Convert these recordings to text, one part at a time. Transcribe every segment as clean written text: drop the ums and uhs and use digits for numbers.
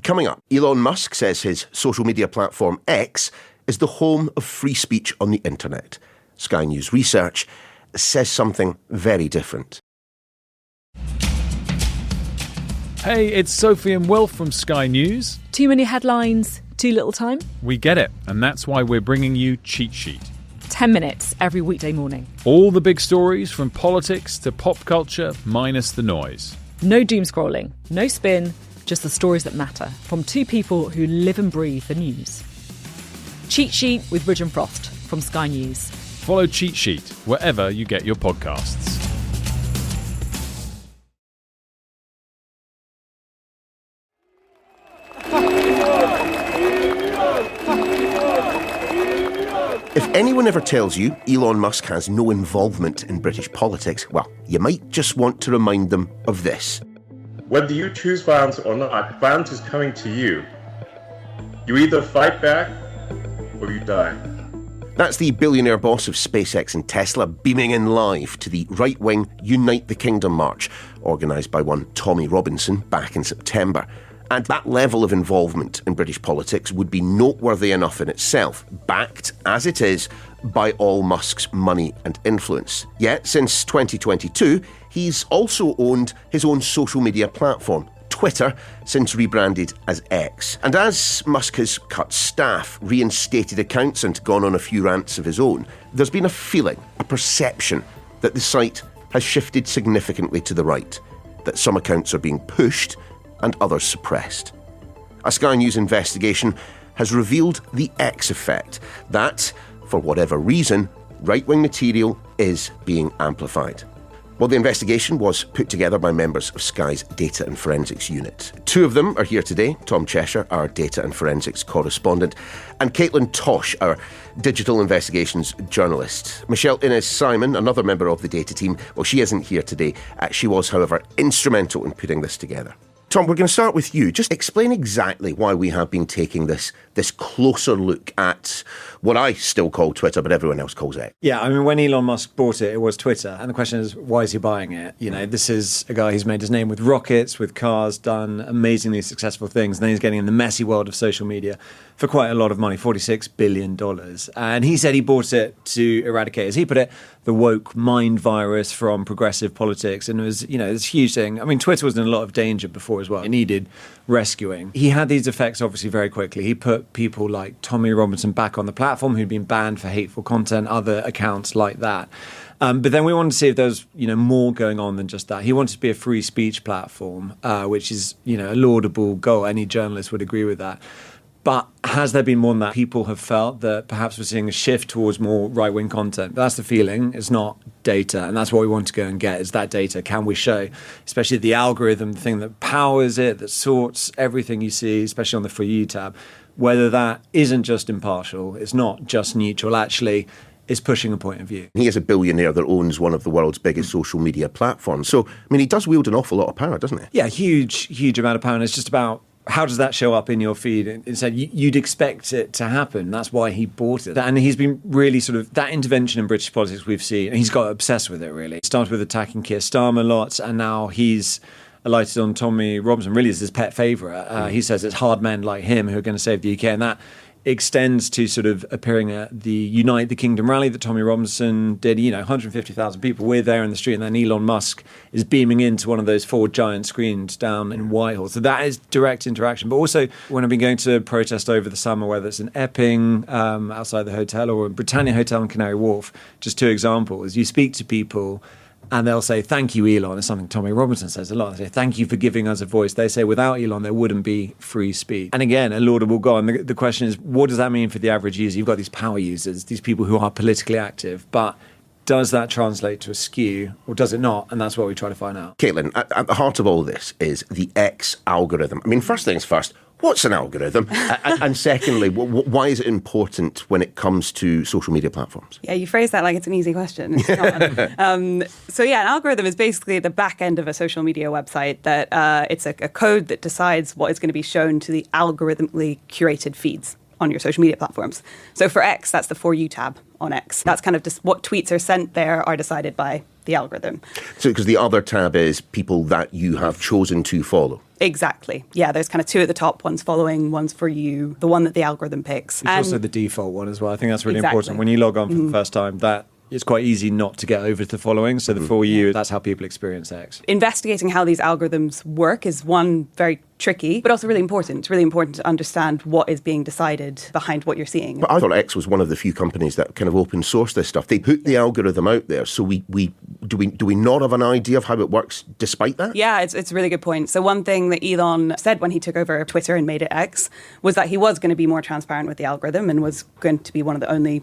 Coming up, Elon Musk says his social media platform X is the home of free speech on the internet. Sky News research says something very different. Hey, it's Sophie and Will from Sky News. Too many headlines, too little time? We get it, and that's why we're bringing you Cheat Sheet. 10 minutes every weekday morning. All the big stories from politics to pop culture, minus the noise. No doom scrolling, no spin, just the stories that matter from two people who live and breathe the news. Cheat Sheet with Ridge and Frost from Sky News. Follow Cheat Sheet wherever you get your podcasts. If anyone ever tells you Elon Musk has no involvement in British politics, well, you might just want to remind them of this. Whether you choose violence or not, violence is coming to you. You either fight back or you die. That's the billionaire boss of SpaceX and Tesla beaming in live to the right-wing Unite the Kingdom march, organised by one Tommy Robinson back in September. And that level of involvement in British politics would be noteworthy enough in itself, backed, as it is, by all Musk's money and influence. Yet, since 2022, he's also owned his own social media platform, Twitter, since rebranded as X. And as Musk has cut staff, reinstated accounts and gone on a few rants of his own, there's been a feeling, a perception, that the site has shifted significantly to the right, that some accounts are being pushed and others suppressed. A Sky News investigation has revealed the X effect, that, for whatever reason, right-wing material is being amplified. Well, the investigation was put together by members of Sky's Data and Forensics Unit. Two of them are here today, Tom Cheshire, our Data and Forensics correspondent, and Kaitlin Tosh, our Digital Investigations journalist. Michelle Innes-Simon, another member of the data team, well, she isn't here today. She was, however, instrumental in putting this together. Tom, we're going to start with you. Just explain exactly why we have been taking this closer look at what I still call Twitter, but everyone else calls X. Yeah, I mean, when Elon Musk bought it, it was Twitter. And the question is, why is he buying it? You know, this is a guy who's made his name with rockets, with cars, done amazingly successful things. And then he's getting in the messy world of social media for quite a lot of money, $46 billion. And he said he bought it to eradicate, as he put it, the woke mind virus from progressive politics. And it was, you know, this huge thing. I mean, Twitter was in a lot of danger before as well. It needed rescuing. He had these effects, obviously, very quickly. He put people like Tommy Robinson back on the platform who'd been banned for hateful content, other accounts like that. But then we wanted to see if there was, you know, more going on than just that. He wanted to be a free speech platform, which is, you know, a laudable goal. Any journalist would agree with that. But has there been more than that? People have felt that perhaps we're seeing a shift towards more right-wing content. That's the feeling. It's not data. And that's what we want to go and get, is that data. Can we show, especially the algorithm, the thing that powers it, that sorts everything you see, especially on the For You tab, whether that isn't just impartial, it's not just neutral, actually is pushing a point of view. He is a billionaire that owns one of the world's biggest social media platforms. So, I mean, he does wield an awful lot of power, doesn't he? Yeah, huge amount of power. And it's just about, how does that show up in your feed? Instead, you'd expect it to happen. That's why he bought it. And he's been really sort of, that intervention in British politics we've seen, and he's got obsessed with it, really. It started with attacking Keir Starmer lots, and now he's alighted on Tommy Robinson, really is his pet favourite. He says it's hard men like him who are going to save the UK, and that extends to sort of appearing at the Unite the Kingdom rally that Tommy Robinson did. You know, 150,000 people, we're there in the street, and then Elon Musk is beaming into one of those 4 giant screens down in Whitehall. So that is direct interaction. But also, when I've been going to protest over the summer, whether it's in Epping, outside the hotel, or Britannia Hotel in Canary Wharf, just 2 examples, you speak to people and they'll say, thank you, Elon. It's something Tommy Robinson says a lot. They say, thank you for giving us a voice. They say, without Elon, there wouldn't be free speech. And again, a laudable goal. And the question is, what does that mean for the average user? You've got these power users, these people who are politically active, but does that translate to a skew or does it not? And that's what we try to find out. Kaitlin, at the heart of all this is the X algorithm. I mean, first things first, what's an algorithm? And secondly, why is it important when it comes to social media platforms? Yeah, you phrase that like it's an easy question. It's not. So yeah, an algorithm is basically the back end of a social media website that it's a code that decides what is going to be shown to the algorithmically curated feeds on your social media platforms. So for X, that's the For You tab on X. That's kind of just what tweets are sent there are decided by the algorithm. So because the other tab is people that you have chosen to follow. Exactly. Yeah, there's kind of two at the top. One's following, one's for you, the one that the algorithm picks. It's also the default one as well. I think that's really Exactly. important. When you log on for the first time, that it's quite easy not to get over to the following. So the for you, that's how people experience X. Investigating how these algorithms work is one, very tricky, but also really important. It's really important to understand what is being decided behind what you're seeing. But I thought X was one of the few companies that kind of open source this stuff. They put the algorithm out there, so do we not have an idea of how it works despite that? Yeah, it's a really good point. So one thing that Elon said when he took over Twitter and made it X was that he was going to be more transparent with the algorithm and was going to be one of the only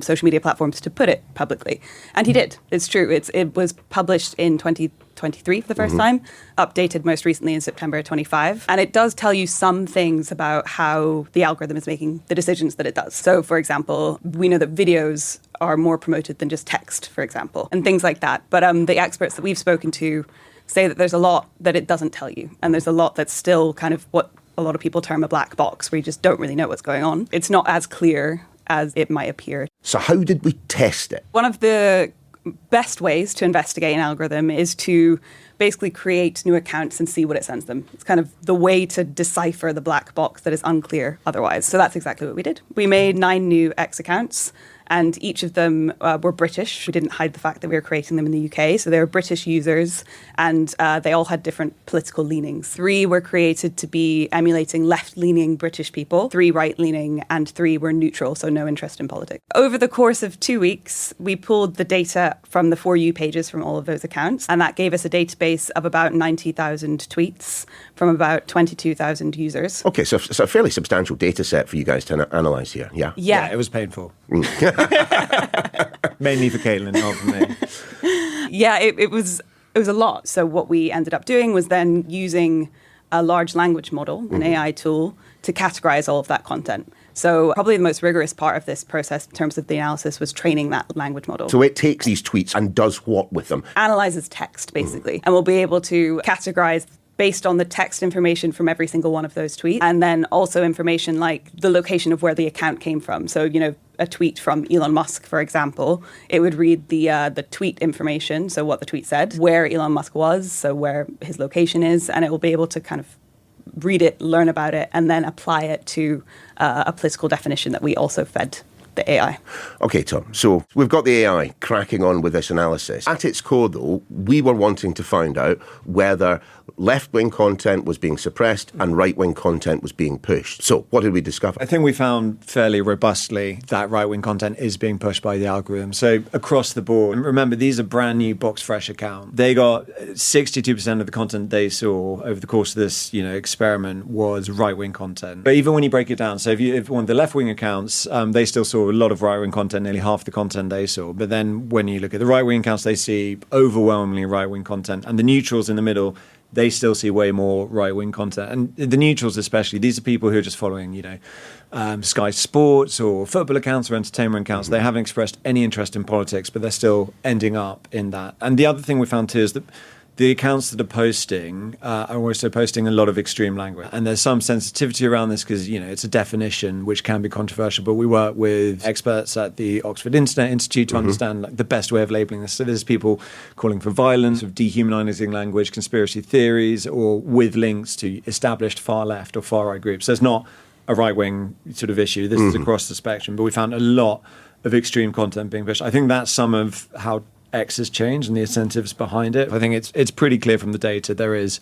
social media platforms to put it publicly. And he did. It's true. It was published in 2023 for the first time, updated most recently in September 25. And it does tell you some things about how the algorithm is making the decisions that it does. So, for example, we know that videos are more promoted than just text, for example, and things like that. But the experts that we've spoken to say that there's a lot that it doesn't tell you. And there's a lot that's still kind of what a lot of people term a black box, where you just don't really know what's going on. It's not as clear as it might appear. So how did we test it? One of the best ways to investigate an algorithm is to basically create new accounts and see what it sends them. It's kind of the way to decipher the black box that is unclear otherwise. So that's exactly what we did. We made 9 new X accounts, and each of them were British. We didn't hide the fact that we were creating them in the UK. So they were British users, and they all had different political leanings. 3 were created to be emulating left-leaning British people, 3 right-leaning, and 3 were neutral, so no interest in politics. Over the course of 2 weeks, we pulled the data from the For You pages from all of those accounts, and that gave us a database of about 90,000 tweets from about 22,000 users. Okay, so it's a fairly substantial data set for you guys to analyse here, yeah? Yeah. It was painful. Mainly for Kaitlin, not for me. Yeah, it was a lot. So what we ended up doing was then using a large language model, an AI tool, to categorize all of that content. So probably the most rigorous part of this process in terms of the analysis was training that language model. So it takes these tweets and does what with them? Analyzes text, basically. And we'll be able to categorize based on the text information from every single one of those tweets, and then also information like the location of where the account came from. So, a tweet from Elon Musk, for example, it would read the tweet information, so what the tweet said, where Elon Musk was, so where his location is, and it will be able to kind of read it, learn about it, and then apply it to a political definition that we also fed the AI. Okay, Tom, so we've got the AI cracking on with this analysis. At its core, though, we were wanting to find out whether left-wing content was being suppressed and right-wing content was being pushed. So what did we discover? I think we found fairly robustly that right-wing content is being pushed by the algorithm. So across the board, and remember, these are brand new box fresh accounts. They got 62% of the content they saw over the course of this, experiment was right-wing content. But even when you break it down, so if one of the left-wing accounts, they still saw a lot of right-wing content, nearly half the content they saw. But then when you look at the right-wing accounts, they see overwhelmingly right-wing content. And the neutrals in the middle, they still see way more right-wing content. And the neutrals especially, these are people who are just following, Sky Sports or football accounts or entertainment accounts. They haven't expressed any interest in politics, but they're still ending up in that. And the other thing we found too is that the accounts that are posting are also posting a lot of extreme language. And there's some sensitivity around this because, it's a definition which can be controversial. But we work with experts at the Oxford Internet Institute to understand the best way of labeling this. So there's people calling for violence, of dehumanizing language, conspiracy theories, or with links to established far left or far right groups. So it's not a right-wing sort of issue. This is across the spectrum. But we found a lot of extreme content being pushed. I think that's some of how X has changed and the incentives behind it. I think it's pretty clear from the data there is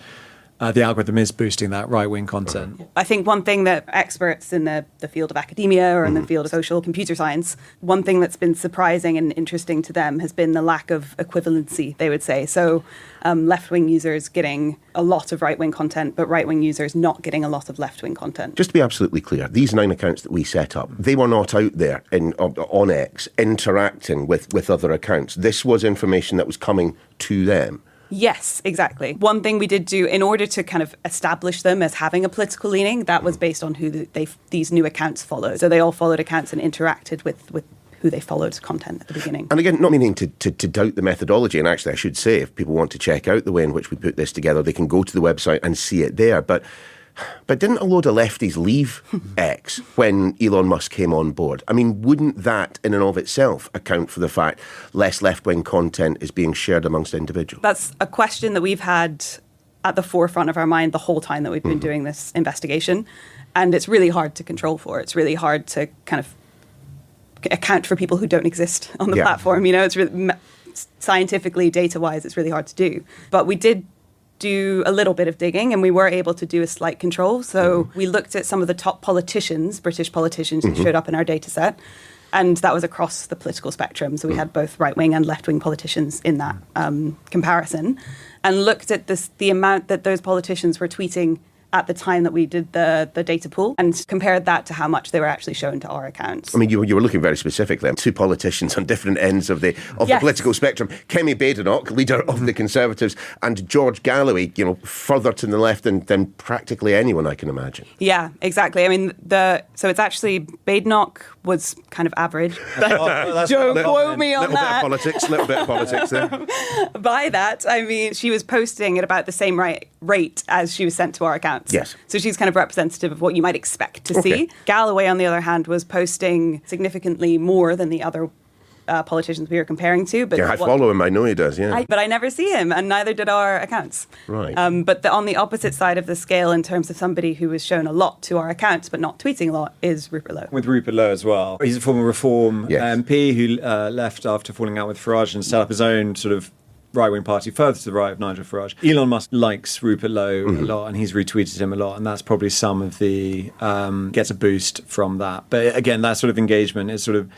the algorithm is boosting that right-wing content. I think one thing that experts in the field of academia or in the field of social computer science, one thing that's been surprising and interesting to them has been the lack of equivalency, they would say. So left-wing users getting a lot of right-wing content, but right-wing users not getting a lot of left-wing content. Just to be absolutely clear, these 9 accounts that we set up, they were not out there on X interacting with other accounts. This was information that was coming to them. Yes, exactly. One thing we did do in order to kind of establish them as having a political leaning, that was based on who these new accounts followed. So they all followed accounts and interacted with who they followed content at the beginning. And again, not meaning to doubt the methodology, and actually I should say, if people want to check out the way in which we put this together, they can go to the website and see it there. But didn't a load of lefties leave X when Elon Musk came on board? I mean, wouldn't that in and of itself account for the fact less left-wing content is being shared amongst individuals? That's a question that we've had at the forefront of our mind the whole time that we've been doing this investigation. And it's really hard to control for. It's really hard to kind of account for people who don't exist on the platform. It's really, scientifically, data-wise, it's really hard to do. But we did do a little bit of digging, and we were able to do a slight control. So we looked at some of the top politicians, British politicians, who showed up in our data set. And that was across the political spectrum. So we had both right-wing and left-wing politicians in that comparison, and looked at the amount that those politicians were tweeting at the time that we did the data pool, and compared that to how much they were actually shown to our accounts. I mean, you were looking very specifically at two politicians on different ends of the political spectrum. Kemi Badenoch, leader of the Conservatives, and George Galloway, further to the left than practically anyone I can imagine. Yeah, exactly. I mean, so it's actually Badenoch was kind of average. Don't quote me on that. Little bit of politics there. By that, I mean, she was posting at about the same rate as she was sent to our accounts. Yes. So she's kind of representative of what you might expect to see. Galloway, on the other hand, was posting significantly more than the other politicians we were comparing to. But I follow him. I know he does, but I never see him, and neither did our accounts. Right. But on the opposite side of the scale, in terms of somebody who was shown a lot to our accounts but not tweeting a lot, is Rupert Lowe. With Rupert Lowe as well. He's a former Reform MP who left after falling out with Farage and set up his own sort of right-wing party further to the right of Nigel Farage. Elon Musk likes Rupert Lowe a lot, and he's retweeted him a lot, and that's probably some of the gets a boost from that. But again, that sort of engagement is sort of,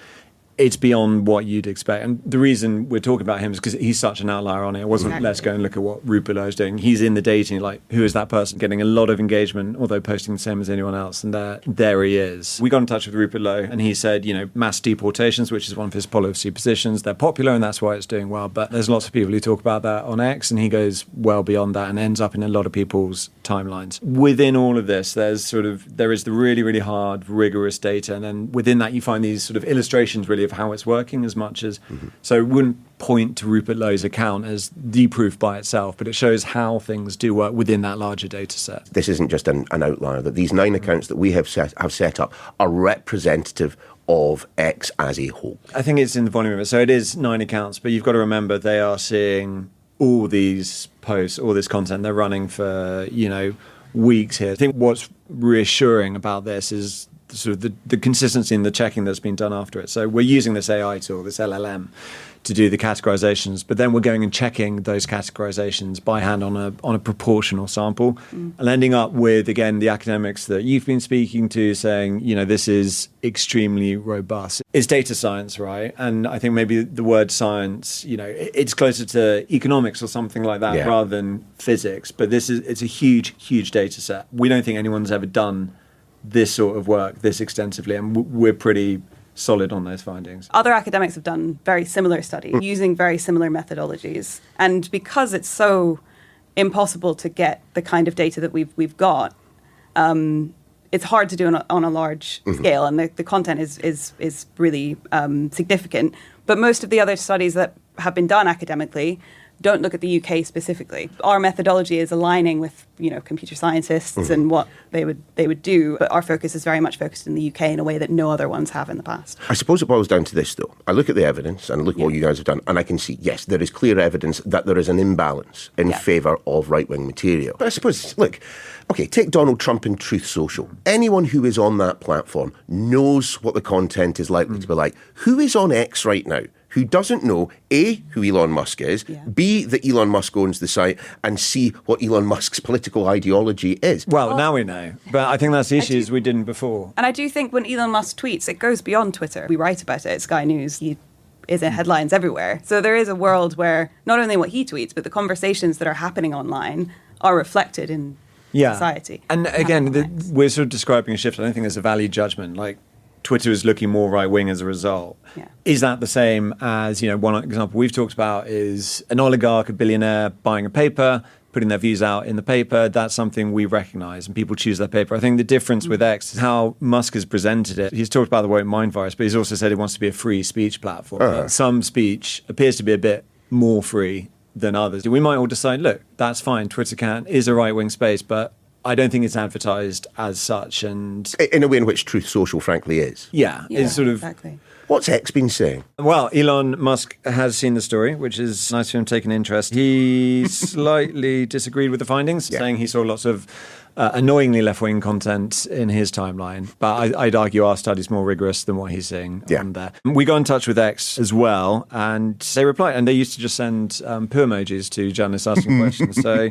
it's beyond what you'd expect. And the reason we're talking about him is because he's such an outlier on it. It wasn't, let's go and look at what Rupert Lowe's doing. He's in the dating, like, who is that person? Getting a lot of engagement, although posting the same as anyone else. And there he is. We got in touch with Rupert Lowe, and he said, mass deportations, which is one of his policy positions, they're popular, and that's why it's doing well. But there's lots of people who talk about that on X, and he goes well beyond that and ends up in a lot of people's timelines. Within all of this, there is the really, really hard, rigorous data. And then within that, you find these sort of illustrations, really, of how it's working as much as... So it wouldn't point to Rupert Lowe's account as the proof by itself, but it shows how things do work within that larger data set. This isn't just an outlier, that these 9 accounts that we have set up are representative of X as a whole. I think it's in the volume of it. So it is 9 accounts, but you've got to remember they are seeing all these posts, all this content. They're running for, weeks here. I think what's reassuring about this is sort of the consistency in the checking that's been done after it. So we're using this AI tool, this LLM, to do the categorizations, but then we're going and checking those categorizations by hand on a proportional sample, and ending up with, again, the academics that you've been speaking to saying, this is extremely robust. It's data science, right? And I think maybe the word science, it's closer to economics or something like that rather than physics. But it's a huge, huge data set. We don't think anyone's ever done this sort of work this extensively, and we're pretty solid on those findings. Other academics have done very similar studies using very similar methodologies, and because it's so impossible to get the kind of data that we've got, it's hard to do on a large scale, and the content is really significant. But most of the other studies that have been done academically don't look at the UK specifically. Our methodology is aligning with, computer scientists and what they would do, but our focus is very much focused in the UK in a way that no other ones have in the past. I suppose it boils down to this, though. I look at the evidence and I look at what you guys have done, and I can see, yes, there is clear evidence that there is an imbalance in favour of right-wing material. But I suppose, look, okay, take Donald Trump and Truth Social. Anyone who is on that platform knows what the content is likely to be like. Who is on X right now who doesn't know, A, who Elon Musk is, B, that Elon Musk owns the site, and C, what Elon Musk's political ideology is? Well, now we know. But I think that's the issues we didn't before. And I do think when Elon Musk tweets, it goes beyond Twitter. We write about it at Sky News. He is in headlines everywhere. So there is a world where not only what he tweets, but the conversations that are happening online are reflected in society. And again, we're sort of describing a shift. I don't think there's a value judgment. Like, Twitter is looking more right-wing as a result. Yeah. Is that the same as, one example we've talked about is an oligarch, a billionaire buying a paper, putting their views out in the paper? That's something we recognise, and people choose their paper. I think the difference with X is how Musk has presented it. He's talked about the woke mind virus, but he's also said he wants to be a free speech platform. Some speech appears to be a bit more free than others. We might all decide, look, that's fine, Twitter is a right-wing space, but I don't think it's advertised as such. And In a way in which Truth Social, frankly, is. yeah, it's sort of... Exactly. What's X been saying? Well, Elon Musk has seen the story, which is nice for him taking interest. He slightly disagreed with the findings, saying he saw lots of annoyingly left-wing content in his timeline. But I'd argue our study's more rigorous than what he's seeing on there. We got in touch with X as well, and they replied. And they used to just send poo emojis to journalists asking questions. So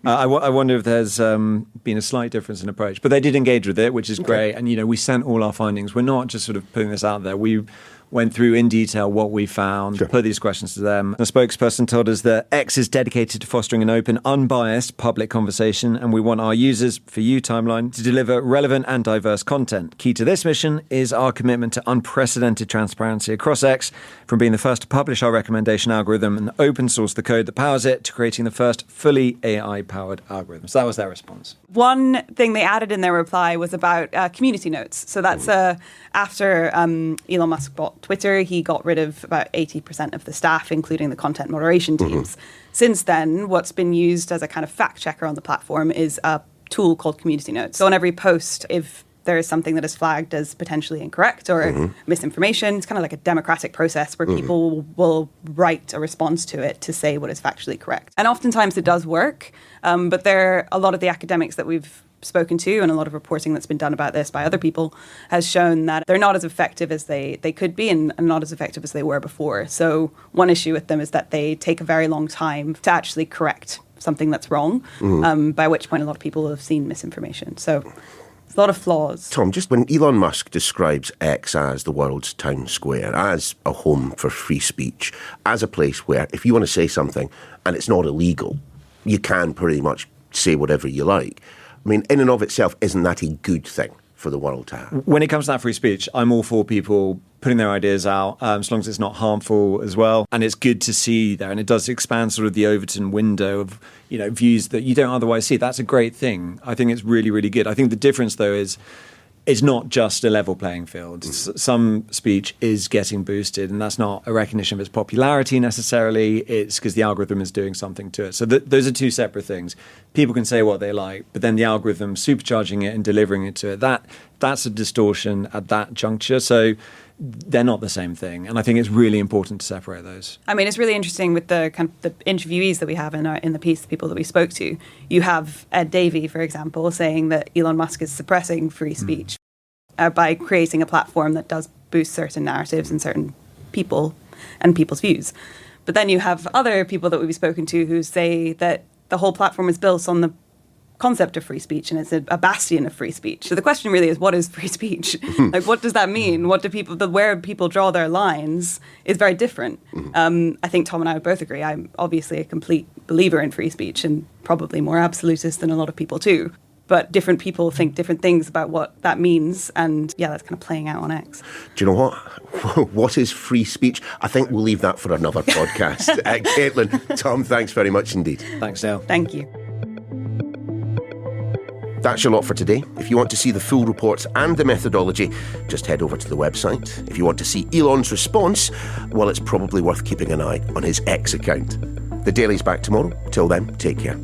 I wonder if there's been a slight difference in approach. But they did engage with it, which is great. And, we sent all our findings. We're not just sort of putting this out there. We went through in detail what we found, put these questions to them. The spokesperson told us that X is dedicated to fostering an open, unbiased public conversation, and we want our users, for you timeline, to deliver relevant and diverse content. Key to this mission is our commitment to unprecedented transparency across X, from being the first to publish our recommendation algorithm and open source the code that powers it, to creating the first fully AI-powered algorithm. So that was their response. One thing they added in their reply was about community notes. So that's after Elon Musk bought Twitter, he got rid of about 80% of the staff, including the content moderation teams. Since then, what's been used as a kind of fact checker on the platform is a tool called community notes. So on every post, if there is something that is flagged as potentially incorrect or misinformation, it's kind of like a democratic process where people will write a response to it to say what is factually correct. And oftentimes it does work, but a lot of the academics that we've spoken to, and a lot of reporting that's been done about this by other people, has shown that they're not as effective as they could be, and not as effective as they were before. So one issue with them is that they take a very long time to actually correct something that's wrong, by which point a lot of people will have seen misinformation. So there's a lot of flaws. Tom, just when Elon Musk describes X as the world's town square, as a home for free speech, as a place where if you want to say something and it's not illegal, you can pretty much say whatever you like. I mean, in and of itself, isn't that a good thing for the world to have? When it comes to that free speech, I'm all for people putting their ideas out, as long as it's not harmful as well. And it's good to see there, and it does expand sort of the Overton window of, views that you don't otherwise see. That's a great thing. I think it's really, really good. I think the difference, though, is it's not just a level playing field. Some speech is getting boosted, and that's not a recognition of its popularity necessarily. It's because the algorithm is doing something to it. So those are two separate things. People can say what they like, but then the algorithm supercharging it and delivering it to it, that's a distortion at that juncture. So they're not the same thing. And I think it's really important to separate those. I mean, it's really interesting with the kind of the interviewees that we have in the piece, the people that we spoke to. You have Ed Davey, for example, saying that Elon Musk is suppressing free speech by creating a platform that does boost certain narratives and certain people and people's views. But then you have other people that we've spoken to who say that the whole platform is built on the concept of free speech, and it's a bastion of free speech. So the question really is, what is free speech? Like, what does that mean? What do people, where people draw their lines is very different. I think Tom and I would both agree. I'm obviously a complete believer in free speech, and probably more absolutist than a lot of people too. But different people think different things about what that means, and that's kind of playing out on X. Do you know what? What is free speech? I think we'll leave that for another podcast. Kaitlin, Tom, thanks very much indeed. Thanks, Niall. Thank you. That's your lot for today. If you want to see the full reports and the methodology, just head over to the website. If you want to see Elon's response, well, it's probably worth keeping an eye on his X account. The Daily's back tomorrow. Till then, take care.